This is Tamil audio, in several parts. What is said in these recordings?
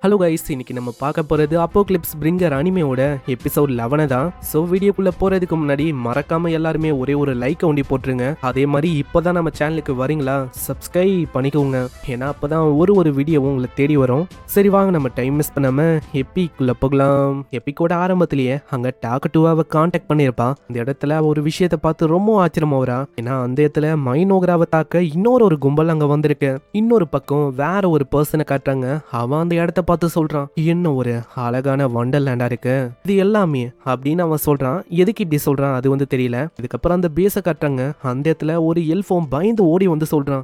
ஹலோ கைஸ், இன்னைக்கு நம்ம பார்க்க போகிறது அப்போக்லிப்ஸ் பிரிங்கர் அனிமேவோட எபிசோட் 11 தான். ஸோ வீடியோக்குள்ளே போகிறதுக்கு முன்னாடி மறக்காமல் எல்லாருமே ஒரே ஒரு லைக் ஒண்டி போட்டுருங்க. அதே மாதிரி இப்போ தான் நம்ம சேனலுக்கு வரீங்களா, சப்ஸ்கிரைப் பண்ணிக்கோங்க. ஏன்னா அப்போ தான் ஒரு வீடியோவும் உங்களை தேடி வரும். சரி வாங்க, நம்ம டைம் மிஸ் பண்ணாமல் எப்பிக்குள்ளே போகலாம். எப்பிக்கோட ஆரம்பத்திலேயே அங்கே டாக்கட்டுவாவை கான்டாக்ட் பண்ணியிருப்பான். இந்த இடத்துல ஒரு விஷயத்தை பார்த்து ரொம்ப ஆச்சரியமா வரா. ஏன்னா அந்த இடத்துல மைனோகிராவை தாக்க இன்னொரு கும்பல் அங்கே வந்திருக்கு. இன்னொரு பக்கம் வேற ஒரு பர்சனை காட்டுறாங்க. அவன் அந்த இடத்த பார்த்து சொல்றான், என்ன ஒரு அழகான வண்டர்லேண்டா இருக்கு இது எல்லாமே அப்படின்னு அவன் சொல்றான். எதுக்கு இப்படி சொல்றான் அது தெரியல. இதுக்கப்புறம் அந்த பேச காட்டுறாங்க. அந்த இடத்துல ஒரு எல்ஃபோம் பயந்து ஓடி வந்து சொல்றான்,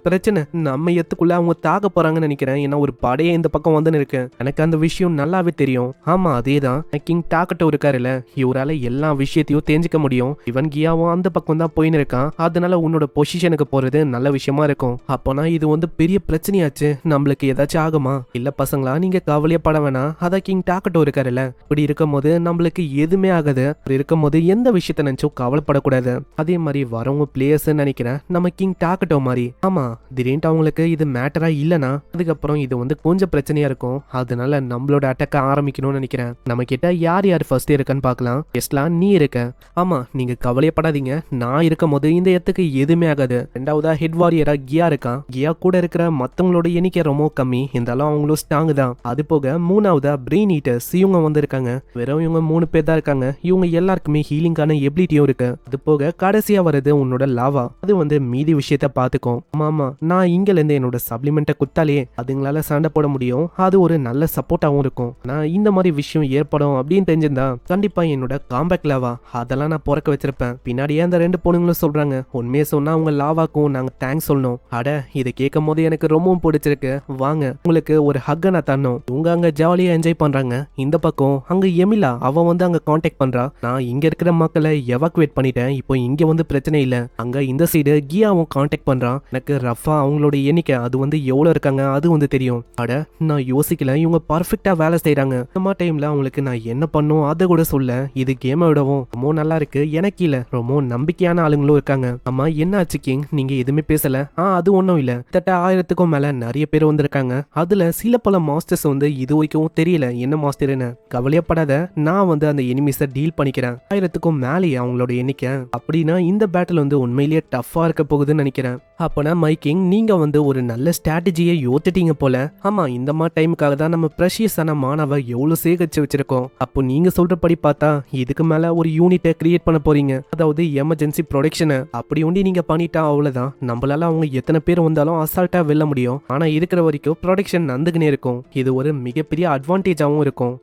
பிரச்சனை நம்ம எத்துக்குள்ள அவங்க தாக்க போறாங்கன்னு நினைக்கிறேன். ஏன்னா ஒரு படையே இந்த பக்கம் வந்து இருக்கு. எனக்கு அந்த விஷயம் நல்லாவே தெரியும். ஆமா அதேதான், கிங் டாக்கட்டோ இருக்காருல்ல, இவரால எல்லா விஷயத்தையும் தெரிஞ்சுக்க முடியும். இவன் கியாவும் அந்த பக்கம் தான் போயின்னு இருக்கான். அதனால உன்னோட பொசிஷனுக்கு போறது நல்ல விஷயமா இருக்கும். அப்போனா இது பெரிய பிரச்சனையாச்சு, நம்மளுக்கு ஏதாச்சும் ஆகுமா? இல்ல பசங்களா, நீங்க கவலையப்பட வேணாம். அதான் கிங் டாக்கட்டோ இருக்காருல்ல, இப்படி இருக்கும் போது நம்மளுக்கு எதுவுமே ஆகுது. அப்படி இருக்கும் போது எந்த விஷயத்த நினைச்சும் கவலைப்படக்கூடாது. அதே மாதிரி வரவங்க பிளேயர்ஸ் நினைக்கிறேன் நம்ம கிங் டாக்கட்டோ மாதிரி. ஆமா, திடீர்னு அவங்களுக்கு இது மேட்டரா இல்லனா அதுக்கப்புறம் இது கொஞ்சம் பிரச்சனையா இருக்கும். அதனால நம்மளோட அட்டாக்க ஆரம்பிக்கணும்னு நினைக்கிறேன். நம்ம கிட்ட யார் ஃபர்ஸ்ட் இருக்குன்னு பார்க்கலாம். எஸ்லாம் நீ இருக்க. ஆமா, நீங்க கவலையப்படாதீங்க. நான் இருக்கும் போது இந்த இடத்துக்கு எதுவுமே ஆகாது. ரெண்டாவதா ஹெட் வாரியரா கியா இருக்கான். கியா கூட இருக்கிற மத்தவங்களோட எண்ணிக்கை ரொம்ப கம்மி, இருந்தாலும் அவங்களும் ஸ்ட்ராங் தான். அது போக மூணாவதா பிரெயின் ஈட்டர்ஸ் இவங்க வந்திருக்காங்க. வெறும் இவங்க 3 பேர் தான் இருக்காங்க. இவங்க எல்லாருக்குமே ஹீலிங்கான எபிலிட்டியும் இருக்கு. அது போக கடைசியா வருது உன்னோட லாவா. அது மீதி விஷயத்த பாத்துக்கும். ஆமா, நான் இங்கல இருந்து என்னோட சப்ளிமெண்ட்டை குத்தாலே அதுங்களால சண்டை போட முடியும். அது ஒரு நல்ல சப்போர்ட்டாவும் இருக்கும். நான் இந்த மாதிரி விஷயம் ஏற்படும் அப்படின்னு தெரிஞ்சிருந்தா கண்டிப்பா என்னோட காம்பேக்ட் லாவா அதெல்லாம் நான் பிறக்க வச்சிருப்பேன். பின்னாடியே அந்த 2 பொண்ணுங்களும் சொல்றாங்க, உண்மையை சொன்னா அவங்க லாவாக்கும் நாங்க தேங்க்ஸ் சொல்லணும். அட, இதை கேட்கும் போது எனக்கு ரொம்பவும் பிடிச்சிருக்கு. வாங்க, உங்களுக்கு ஒரு ஹக்க நான் தரணும். இவங்க அங்க ஜாலியா என்ஜாய் பண்றாங்க. இந்த பக்கம் அங்க எமிலா அவன் அங்க கான்டாக்ட் பண்றா. நான் இங்க இருக்கிற மக்களை எவாக்குவேட் பண்ணிட்டேன். இப்போ இங்க பிரச்சனை இல்ல. அங்க இந்த சைடு கியாவும் கான்டாக்ட் பண்றான். எனக்கு ரஃபா அவங்களோட எண்ணிக்கை அது எவ்வளவு இருக்காங்க அது தெரியும். அட, நான் யோசிக்கல, இவங்க பர்ஃபெக்டா வேலை செய்யறாங்க. இந்த டைம்ல அவங்களுக்கு நான் என்ன பண்ணும் அதை கூட சொல்ல. இது கேமை விடவும் ரொம்ப நல்லா இருக்கு. எனக்கு இல்ல, ரொம்ப நம்பிக்கையான ஆளுங்களும் இருக்காங்க. ஆமா, என்ன ஆச்சு கிங், நீங்க எதுவுமே பேசல? அது ஒன்னும் இல்ல, கிட்ட 1000க்கும் மேல நிறைய பேர் வந்திருக்காங்க. அதுல சில பல மாஸ்டர்ஸ் இது வரைக்கும் தெரியல என்ன மாஸ்டர்னு. கவலையப்படாத, நான் அந்த எனிமிஸை டீல் பண்ணிக்கிறேன். 1000க்கும் மேலேயே அவங்களோட எண்ணிக்கை. அப்படின்னா இந்த பேட்டில் உண்மையிலேயே டஃபா இருக்க போகுதுன்னு நினைக்கிறேன். அப்பனா மைக்கிங், நீங்க ஒரு நல்ல ஸ்ட்ராட்டஜியை யோசிட்டீங்க போல. ஆமா, இந்த மாதிரி டைமுக்காக தான் நம்ம ப்ரெஷியஸான மாணவ எவ்வளவு சேகரிச்சு வச்சிருக்கோம். அப்போ நீங்க சொல்றபடி பார்த்தா இதுக்கு மேல ஒரு யூனிட்டை கிரியேட் பண்ண போறீங்க. அதாவது எமர்ஜென்சி ப்ரொடெக்ஷனை. அப்படி ஒண்டி நீங்க பண்ணிட்டா அவ்வளவுதான். நம்மளால அவங்க எத்தனை பேர் வந்தாலும் அசால்ட்டா வெல்ல முடியும். ஆனா இருக்கிற வரைக்கும் ப்ரொடெக்ஷன் நந்துக்குனே இருக்கும். இது ஒரு மிகப்பெரிய அட்வான்டேஜாவும் இருக்கும்.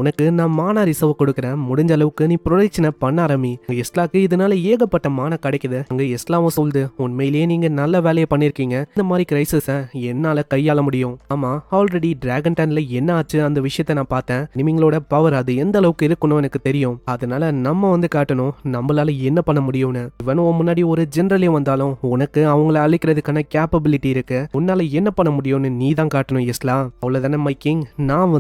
உனக்கு நான் மானா ரிசர்வ் கொடுக்குறேன். முடிஞ்ச அளவுக்கு நீ ப்ரொடெக்ஷனை பண்ண ஆரம்பி. எஸ்லாக்கு இதனால ஏகப்பட்ட மானா கிடைக்குது. அங்க எஸ்லாவும் சொல்லுது, உண்மையிலேயே நீங்க நல்ல வேலையை பண்ணிருக்கீங்க. இந்த மாதிரி கிரைசிஸை என்னால கையாள முடியும். ஆமா, ஆல்ரெடி டிராகன் டன்ல என்ன ஆச்சு அந்த விஷயத்த நான் பார்த்தேன். நிமிங்களோட பவர் அது எந்த அளவுக்கு இருக்கணும் எனக்கு தெரியும். அதனால நம்ம காட்டணும் நம்மளால என்ன பண்ண முடியும்னு. இவன் முன்னாடி ஒரு ஜெனரலே வந்தாலும் உனக்கு அவங்கள அழிக்கிறதுக்கான கேப்பபிலிட்டி இருக்கு. உன்னால என்ன பண்ண முடியும்னு நீ தான் காட்டணும் எஸ்லா. அவ்வளவுதானே மைக்கிங், நான்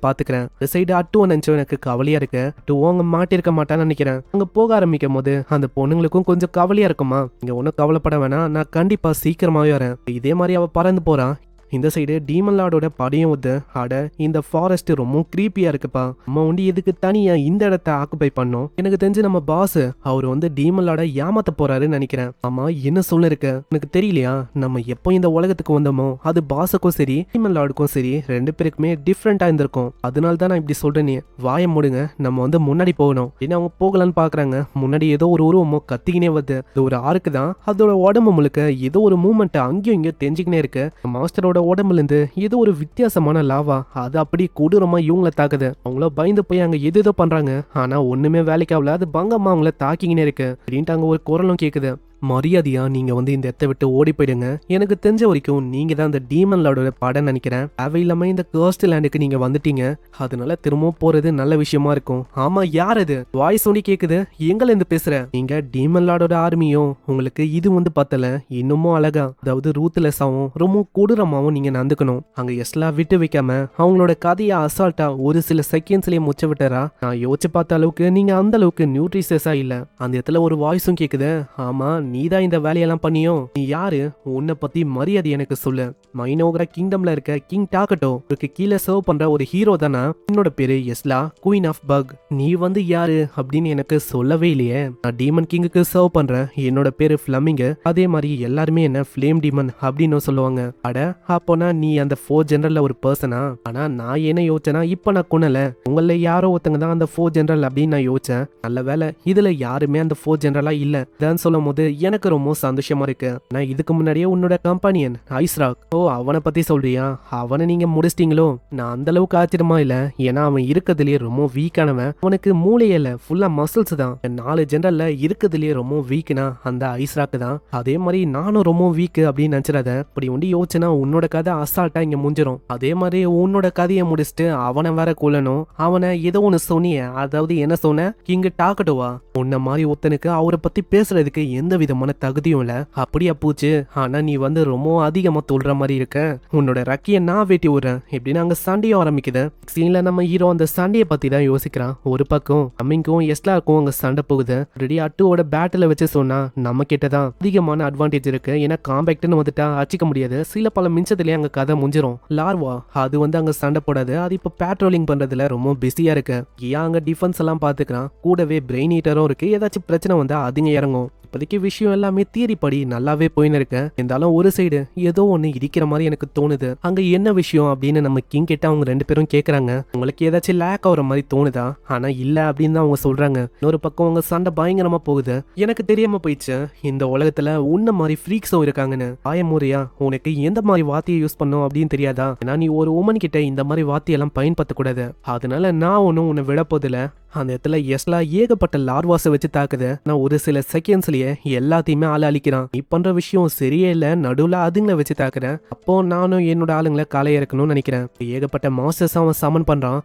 பாத்துக்கிறேன். சைடு அட்டுவன் நினைச்சோ எனக்கு கவலையா இருக்கு. அங்க மாட்டிருக்க மாட்டான்னு நினைக்கிறேன். அங்க போக ஆரம்பிக்கும் போது அந்த பொண்ணுங்களுக்கும் கொஞ்சம் கவலையா இருக்குமா. இங்க ஒன்னும் கவலைப்பட வேணாம், நான் கண்டிப்பா சீக்கிரமாவே வரேன். இதே மாதிரி அவ பறந்து போறான். இந்த சைடு டீமன் லார்டோட படையும் அட, இந்த ஃபாரஸ்ட் ரொம்ப கிரீப்பியா இருக்குப்பா. நம்ம இதுக்கு தனியா இந்த இடத்த ஆக்குபை பண்ணோம். எனக்கு தெரிஞ்சு நம்ம பாஸ் அவர் டீமன் லார்ட ஏமாத்த போறாருன்னு நினைக்கிறேன். ஆமா, என்ன சொல்ல இருக்க, எனக்கு தெரியலையா? நம்ம எப்போ இந்த உலகத்துக்கு வந்தோமோ அது பாஸுக்கும் சரி டீமன் லார்டுக்கும் சரி 2 பேருக்குமே டிஃப்ரெண்டா இருந்திருக்கும். அதனால தான் நான் இப்படி சொல்றேனே. வாய மூடுங்க, நம்ம முன்னாடி போகணும். ஏன்னா அவங்க போகலான்னு பாக்குறாங்க. முன்னாடி ஏதோ ஒரு உருவமோ கத்திக்கினே வருது. இது ஒரு ஆர்க்கு தான். அதோட உடம்பு முழுக்க ஏதோ ஒரு மூமெண்ட் அங்கேயும் இங்கே தெரிஞ்சுக்கினே இருக்கு. மாஸ்டரோட உடம்புல இருந்து ஏதோ ஒரு வித்தியாசமான லாவா அது அப்படி கொடூரமா இவங்கள தாக்குது. அவங்கள பயந்து போய் அங்க எதோ பண்றாங்க. ஆனா ஒண்ணுமே வேலைக்கு ஆகல. அது பங்கம்மா அவங்கள தாக்கிங்கன்னே இருக்கு. அப்படின்ட்டு அங்க ஒரு குரலும் கேக்குது, மரியாதையா நீங்க இந்த இடத்தை விட்டு ஓடி போயிடுங்க. எனக்கு தெரிஞ்ச வரைக்கும் நீங்க தான் இந்த டீமன் லார்டோட படம் நினைக்கிறேன். தேவையில்லாம இந்த கர்ஸ்ட் லேண்டுக்கு நீங்க வந்துட்டீங்க. அதனால திரும்பவும் போறது நல்ல விஷயமா இருக்கும். ஆமா, யார் அது? வாய்ஸ் ஒண்டி கேக்குது. எங்கல இருந்து பேசுற? நீங்க டீமன் லார்டோட ஆர்மியும் உங்களுக்கு இது பத்தல. இன்னமும் அழகா, அதாவது ரூத்லெஸ்ஸாவும் ரொம்ப கொடூரமாவும் நீங்க நடந்துக்கணும். அங்க எஸ்லாம் விட்டு வைக்காம அவங்களோட கதையை அசால்ட்டா ஒரு சில செகண்ட்ஸ்லயே முச்ச விட்டுறா. நான் யோசிச்சு பார்த்த அளவுக்கு நீங்க அந்த அளவுக்கு நியூட்ரிஷியஸா இல்ல. அந்த இடத்துல ஒரு வாய்ஸும் கேக்குது. ஆமா, நீ தான் இந்த வேலையெல்லாம் பண்ணியோ? நீ யாரு? உன்னை பத்தி மரியாதை எனக்கு சொல்லு. மைனோகிரா கிங்டம்ல இருக்க கிங் டாக்கட்டோ இருக்கு கீழே சர்வ் பண்ற ஒரு ஹீரோ தானா? என்னோட பேரு எஸ்லா, குயின் ஆஃப் பக். நீ வந்து யாரு அப்படின்னு எனக்கு சொல்லவே இல்லையே. நான் டீமன் கிங்குக்கு சர்வ் பண்றேன். என்னோட பேரு ஃபிளமிங்க. அதே மாதிரி எல்லாருமே என்ன ஃபிளேம் டீமன் அப்படின்னு சொல்லுவாங்க. அட அப்போனா நீ அந்த 4 ஜெனரல்ல ஒரு பர்சனா? ஆனா நான் என்ன யோசிச்சேன்னா, இப்ப நான் கொன்னல உங்கள யாரோ ஒருத்தங்க தான் அந்த 4 ஜெனரல் அப்படின்னு நான் யோசிச்சேன். நல்ல வேலை இதுல யாருமே அந்த 4 ஜெனரலா இல்ல. தான் சொல்லும் போது எனக்கு ரொம்ப சந்தோஷமா இருக்கு. நான் இதுக்கு முன்னாடியே உன்னோட கம்பானியன் ஐஸ்ராக், ஓ அவனை பத்தி சொல்றியா? அவனை நீங்க முடிச்சிட்டீங்களோ? நான் அந்த அளவுக்கு ஆச்சரியமா இல்ல. ஏன்னா அவன் இருக்கிறதுலயே ரொம்ப வீக்கானவன். அவனுக்கு மூளையில ஃபுல்லா மசில்ஸ் தான். 4 ஜெனரல்ல இருக்கிறதுலயே ரொம்ப வீக்னா அந்த ஐஸ்ராக் தான். அதே மாதிரி நானும் ரொம்ப வீக் அப்படின்னு நினைச்சிடாத. அப்படி ஒண்டி யோசிச்சுனா உன்னோட கதை அசால்ட்டா இங்க முடிஞ்சிடும். அதே மாதிரி உன்னோட கதையை முடிச்சுட்டு அவனை வேற கொல்லணும். அவனை ஏதோ ஒண்ணு சொன்னிய, அதாவது என்ன சொன்ன? கிங் டாக்கட்டோவா? உன்ன மாதிரி ஒருத்தனுக்கு அவரை பத்தி பேசுறதுக்கு எந்த விதமான தகுதியும் இல்ல. அப்படியா பூச்சு? ஆனா நீ வந்து ரொம்ப அதிகமா சொல்ற மாதிரி இருக்க. உன்னோட ரக்கிய நான் வெட்டி விடுறேன் எப்படின்னு அங்க சண்டையும் ஆரம்பிக்குது. சீன்ல நம்ம ஹீரோ அந்த சண்டையை பத்தி தான் யோசிக்கிறான். ஒரு பக்கம் அம்மிங்கும் எஸ்லாருக்கும் அங்க சண்டை போகுது. ரெடி அட்டுவோட பேட்டில வச்சு சொன்னா நம்ம கிட்டதான் அதிகமான அட்வான்டேஜ் இருக்கு. ஏன்னா காம்பேக்ட்னு வந்துட்டா அச்சிக்க முடியாது. சில பல மிஞ்சத்துலயே அங்க கதை முடிஞ்சிரும். லார்வா அது வந்து அங்க சண்டை போடாது. அது இப்ப பேட்ரோலிங் பண்றதுல ரொம்ப பிஸியா இருக்கு. ஏன் அங்க டிஃபென்ஸ் எல்லாம் பாத்துக்கிறான். கூடவே பிரெயின் ஹீட்டரும் இருக்கு. ஏதாச்சும் பிரச்சனை வந்தா அதுங்க இறங்கும். இப்போதைக்கு விஷயம் எல்லாமே தியரி படி நல்லாவே போயின்னு இருக்கேன். இருந்தாலும் ஒரு சைடு ஏதோ ஒண்ணு இடிக்கிற மாதிரி எனக்கு தோணுது. அங்க என்ன விஷயம் அப்படின்னு நம்ம கிங் கிட்ட அவங்க 2 பேரும் கேக்குறாங்க. உங்களுக்கு ஏதாச்சும் லேக் ஆகுற மாதிரி தோணுதா? ஆனா இல்ல அப்படின்னு தான் அவங்க சொல்றாங்க. இன்னொரு பக்கம் அவங்க சண்டை பயங்கரமா போகுது. எனக்கு தெரியாம போயிடுச்சு இந்த உலகத்துல உன்ன மாதிரி ஃப்ரீக்ஸும் இருக்காங்கன்னு. ஆயமுறையா உனக்கு எந்த மாதிரி வார்த்தையை யூஸ் பண்ணும் அப்படின்னு தெரியாதா? ஏன்னா நீ ஒரு உமன் கிட்ட இந்த மாதிரி வார்த்தையெல்லாம் பயன்படுத்தக்கூடாது. அதனால நான் ஒன்னும் உன்னை விட போதில்ல. அந்த இடத்துல எஸ்லா ஏகப்பட்ட லார்வாஸை வச்சு தாக்குது. நான் ஒரு சில செகண்ட்ஸ்லயே எல்லாத்தையுமே ஆள அழிக்கிறான். நீ பண்ற விஷயம் சரியே இல்ல. நடுவுல அதுங்களை வச்சு தாக்குறேன். அப்போ நானும் என்னோட ஆளுங்களை காலை இறக்கணும்னு நினைக்கிறேன். ஏகப்பட்ட மாஸ்டர்ஸ் அவன் சமன் பண்றான்.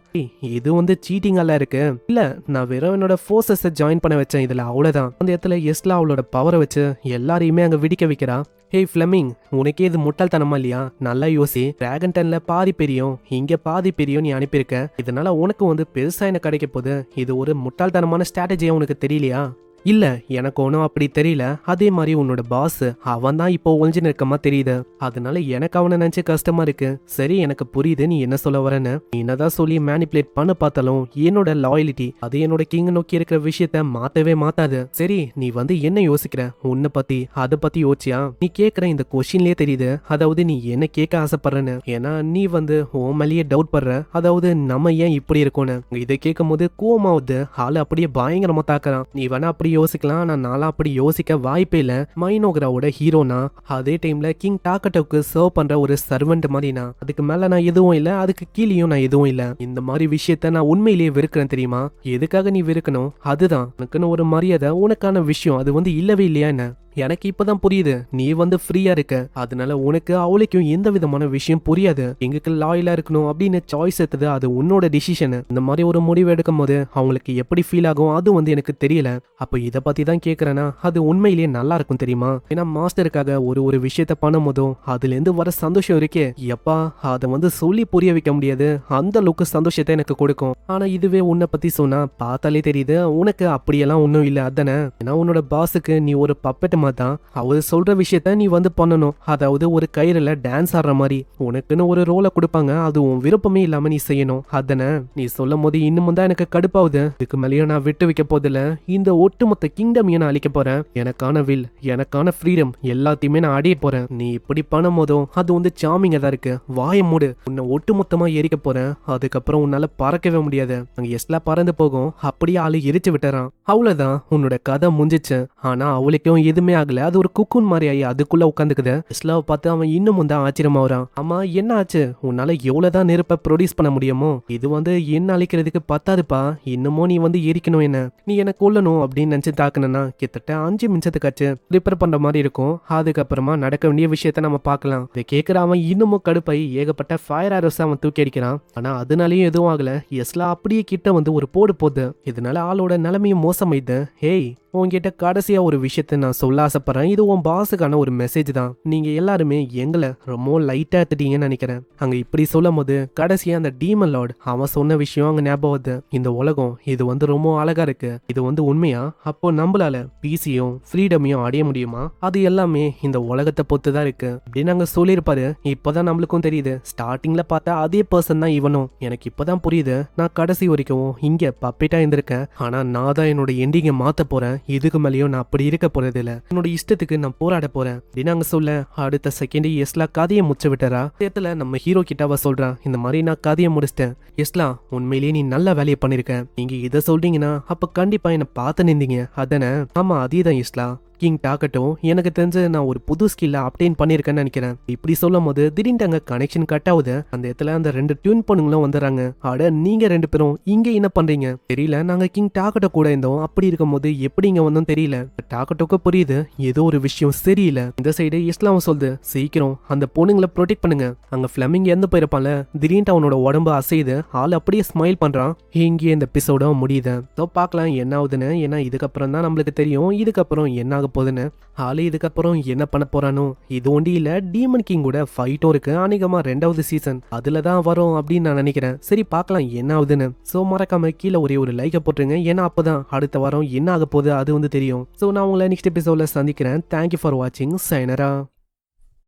இது வந்து சீட்டிங் எல்லாம் இருக்கு. இல்ல நான் வெறும் என்னோட ஃபோர்ஸஸ் ஜாயின் பண்ண வச்சேன். இதுல அவ்வளவுதான். அந்த இடத்துல எஸ்லா அவளோட பவரை வச்சு எல்லாரையுமே அங்க விடிக்க வைக்கிறா. ஹே ஃபிளமிங், உனக்கே இது முட்டாள்தனமா இல்லையா? நல்லா யோசி. டிராகன் டன்ல பாதி பெரியும் இங்க பாதி பெரியும் நீ அனுப்பியிருக்க. இதனால உனக்கு வந்து பெருசா என்ன கிடைக்க போகுது? இது ஒரு முட்டாள்தனமான ஸ்ட்ராட்டஜியா உனக்கு தெரியலையா? இல்ல எனக்கு ஒன்றும் அப்படி தெரியல. அதே மாதிரி உன்னோட பாஸ் அவன் தான் இப்போ ஒளிஞ்சு நிற்கமா தெரியுது. அதனால எனக்கு அவனை நினைச்சு கஷ்டமா இருக்கு. சரி எனக்கு புரியுது நீ என்ன சொல்ல வரேன்னு. என்னதான் சொல்லி மேனிபுலேட் பண்ண பார்த்தாலும் என்னோட லாயலிட்டி அது என்னோட கிங் நோக்கி இருக்கிற விஷயத்த மாத்தவே மாத்தாது. சரி நீ வந்து என்ன யோசிக்கிற? உன்னை பத்தி அதை பத்தி யோசிச்சியா? நீ கேட்கிற இந்த கொஸ்டின்லயே தெரியுது. அதாவது நீ என்ன கேட்க ஆசைப்படுறன்னு. ஏன்னா நீ வந்து உன் மேலேயே டவுட் படுற. அதாவது நம்ம ஏன் இப்படி இருக்கோன்னு. இதை கேட்கும் போது கோவமாவது ஆளு அப்படியே பயங்கரமா தாக்குறான். நீ வேணா அப்படி யோசிக்கலாம். நான் அப்படி யோசிக்க வாய்ப்பே இல்ல. மைனோகிராவோட ஹீரோனா அதே டைம்ல கிங் டாக்கட்டோக்கு சர்வ் பண்ற ஒரு சர்வெண்ட் மாதிரினா. அதுக்கு மேல நான் எதுவும் இல்ல. அதுக்கு கீழேயும் நான் எதுவும் இல்ல. இந்த மாதிரி விஷயத்த நான் உண்மையிலேயே வெறுக்கிறேன் தெரியுமா? எதுக்காக நீ வெறுக்கணும்? அதுதான் உனக்குன்னு ஒரு மரியாதை உனக்கான விஷயம் அது வந்து இல்லவே இல்லையா என்ன? எனக்கு இப்பதான் புரியுது. நீ வந்து ஃப்ரீயா இருக்க. அதனால உனக்கு அவளுக்கும் எந்த விதமான விஷயம் புரியாது. எங்களுக்கு லாயலா இருக்கணும் அப்படின்னு சாய்ஸ் எடுத்தது அது உன்னோட டிசிஷன். இந்த மாதிரி ஒரு முடிவு எடுக்கும் போது அவங்களுக்கு எப்படி ஃபீல் ஆகும் அது வந்து எனக்கு தெரியல. அப்ப இதை பத்தி தான் கேக்குறேன்னா அது உண்மையிலேயே நல்லா இருக்கும் தெரியுமா? ஏன்னா மாஸ்டருக்காக ஒரு விஷயத்த பண்ணும் போதும் அதுல இருந்து வர சந்தோஷம் இருக்கே எப்பா அதை வந்து சொல்லி புரிய வைக்க முடியாது. அந்த அளவுக்கு சந்தோஷத்தை எனக்கு கொடுக்கும். ஆனா இதுவே உன்னை பத்தி சொன்னா பார்த்தாலே தெரியுது உனக்கு அப்படியெல்லாம் ஒன்னும் இல்ல. அதானே? ஏன்னா உன்னோட பாஸுக்கு நீ ஒரு பப்பெட் தான். அவர் சொல்ற விஷயத்த நீ வந்து பண்ணணும். அதாவது ஒரு கயிறுல டான்ஸ் ஆடுற மாதிரி உனக்குன்னு ஒரு ரோலை கொடுப்பாங்க. அது உன் விருப்பமே இல்லாம நீ செய்யணும். அதன நீ சொல்லும் போது இன்னும் தான் எனக்கு கடுப்பாவுது. இதுக்கு மேலேயும் நான் விட்டு வைக்க போதில்ல. இந்த ஒட்டுமொத்த கிங்டமையும் நான் அழிக்க போறேன். எனக்கான வில் எனக்கான ஃப்ரீடம் எல்லாத்தையுமே நான் அடைய போறேன். நீ இப்படி பண்ணும் போதும் அது வந்து சாமிங்கா தான் இருக்கு. வாய மூடு. உன்னை ஒட்டுமொத்தமா எரிக்க போறேன். அதுக்கப்புறம் உன்னால பறக்கவே முடியாது. அங்க எஸ்லா பறந்து போகும். அப்படியே ஆளு எரிச்சு விட்டுறான். அவ்வளவுதான் உன்னோட கதை முடிஞ்சிச்சு. ஆனா அவளுக்கும் எதுவுமே ஆகல. அது ஒரு குக்கூன் மாதிரி ஆகி அதுக்குள்ள உட்காந்துக்குது. எஸ்லாவை பார்த்து அவன் இன்னமும் தான் ஆச்சரியமா வரான். ஆமா என்ன ஆச்சு? உன்னால எவ்வளவுதான் நெருப்ப ப்ரொடியூஸ் பண்ண முடியுமோ? இது வந்து என்ன அழிக்கிறதுக்கு பத்தாதுப்பா. இன்னமும் நீ வந்து எரிக்கணும். என்ன நீ என்ன கொல்லணும் அப்படின்னு நினைச்சு தாக்குனா கிட்டத்தட்ட 5 நிமிஷத்துக்காச்சு ரிப்பேர் பண்ற மாதிரி இருக்கும். அதுக்கப்புறமா நடக்க வேண்டிய விஷயத்த நம்ம பார்க்கலாம். இதை கேட்கிற அவன் இன்னமும் கடுப்பாய் ஏகப்பட்ட ஃபயர் ஆரோஸ் அவன் தூக்கி அடிக்கிறான். ஆனா அதனாலயும் எதுவும் ஆகல. எஸ்லா அப்படியே கிட்ட வந்து ஒரு போடு போகுது. இதனால ஆளோட நிலைமையும் மோசமாயிது. ஹேய் உன்கிட்ட கடைசியா ஒரு விஷயத்த நான் சொல்ல ஆசைப்படுறேன். இது உன் பாஸுக்கான ஒரு மெசேஜ் தான். நீங்க எல்லாருமே எங்களை ரொம்ப லைட்டா எடுத்துட்டீங்கன்னு நினைக்கிறேன். அங்க இப்படி சொல்லும் போது கடைசியா அந்த டீமன் லார்ட் அவன் சொன்ன விஷயம் அங்க ஞாபகம் வருது. இந்த உலகம் இது வந்து ரொம்ப அழகா இருக்கு. இது வந்து உண்மையா அப்போ நம்மளால பீஸையும் ஃப்ரீடமையும் அடைய முடியுமா? அது எல்லாமே இந்த உலகத்தை பொறுத்து தான் இருக்கு அப்படின்னு அங்க சொல்லியிருப்பாரு. இப்பதான் நம்மளுக்கும் தெரியுது, ஸ்டார்டிங்ல பார்த்தா அதே பர்சன் தான் இவனும். எனக்கு இப்பதான் புரியுது, நான் கடைசி வரைக்கும் இங்க பப்பேட்டா இருந்திருக்கேன். ஆனா நான் தான் என்னோட எண்டிங்கை மாத்த போறேன். இதுக்கு மேலேயும் நான் அப்படி இருக்க போறது இல்ல, என்னோட இஷ்டத்துக்கு நான் போராட போறேன் அப்படின்னு அங்க சொல்ல, அடுத்த செகண்ட் எஸ்லா கதையை முடிச்சு விட்டாரா. இடத்துல நம்ம ஹீரோ கிட்டவா சொல்றான், இந்த மாதிரி நான் கதையை முடிச்சிட்டேன். எஸ்லா, உண்மையிலேயே நீ நல்ல வேலையை பண்ணிருக்க. நீங்க இதை சொல்றீங்கன்னா அப்ப கண்டிப்பா என்ன பார்த்து நின்றீங்க அதானே? ஆமா, அதேதான் எஸ்லா. கிங் டாக்கட்டும் எனக்கு தெரிஞ்சு நான் ஒரு புது ஸ்கில்ல அப்டேன் பண்ணிருக்கேன்னு நினைக்கிறேன். இப்படி சொல்லும் போது திடீர்னு அங்க கனெக்ஷன் கட் ஆகுது. அந்த இடத்துல அந்த 2 டியூன் பொண்ணுங்களும் வந்துடுறாங்க. அட, நீங்க 2 பேரும் இங்க என்ன பண்றீங்க? தெரியல, நாங்க கிங் டாக்கட்டோ கூட இருந்தோம். அப்படி இருக்கும் போது எப்படி இங்க வந்தோம் தெரியல. டாக்கட்டோக்கு புரியுது ஏதோ ஒரு விஷயம் சரியில்லை. இந்த சைடு இஸ்லாம் சொல்லுது, சீக்கிரம் அந்த பொண்ணுங்களை ப்ரொடெக்ட் பண்ணுங்க. அங்க ஃபிளமிங் எந்த போயிருப்பான்ல, திடீர்னு அவனோட உடம்பு அசையுது. ஆள் அப்படியே ஸ்மைல் பண்றான். இங்கே இந்த எபிசோட முடியுது. ஸோ பார்க்கலாம் என்ன ஆகுதுன்னு. ஏன்னா இதுக்கப்புறம் தான் நம்மளுக்கு தெரியும் இதுக்கப்புறம் என்ன ஆக போகுதுன்னு. ஆளு இதுக்கப்புறம் என்ன பண்ண போறானோ. இது ஒண்டி இல்ல, டீமன் கிங் கூட ஃபைட்டும் இருக்கு. அநேகமா 2வது சீசன் அதுல தான் வரும் அப்படின்னு நான் நினைக்கிறேன். சரி பார்க்கலாம் என்ன ஆகுதுன்னு. ஸோ மறக்காம கீழே ஒரு லைக்கை போட்டுருங்க. ஏன்னா அப்பதான் அடுத்த வாரம் என்ன ஆக போகுது அது தெரியும். ஸோ நான் உங்களை நெக்ஸ்ட் எபிசோட்ல சந்திக்கிறேன். தேங்க்யூ ஃபார் வாட்சிங். சைனரா.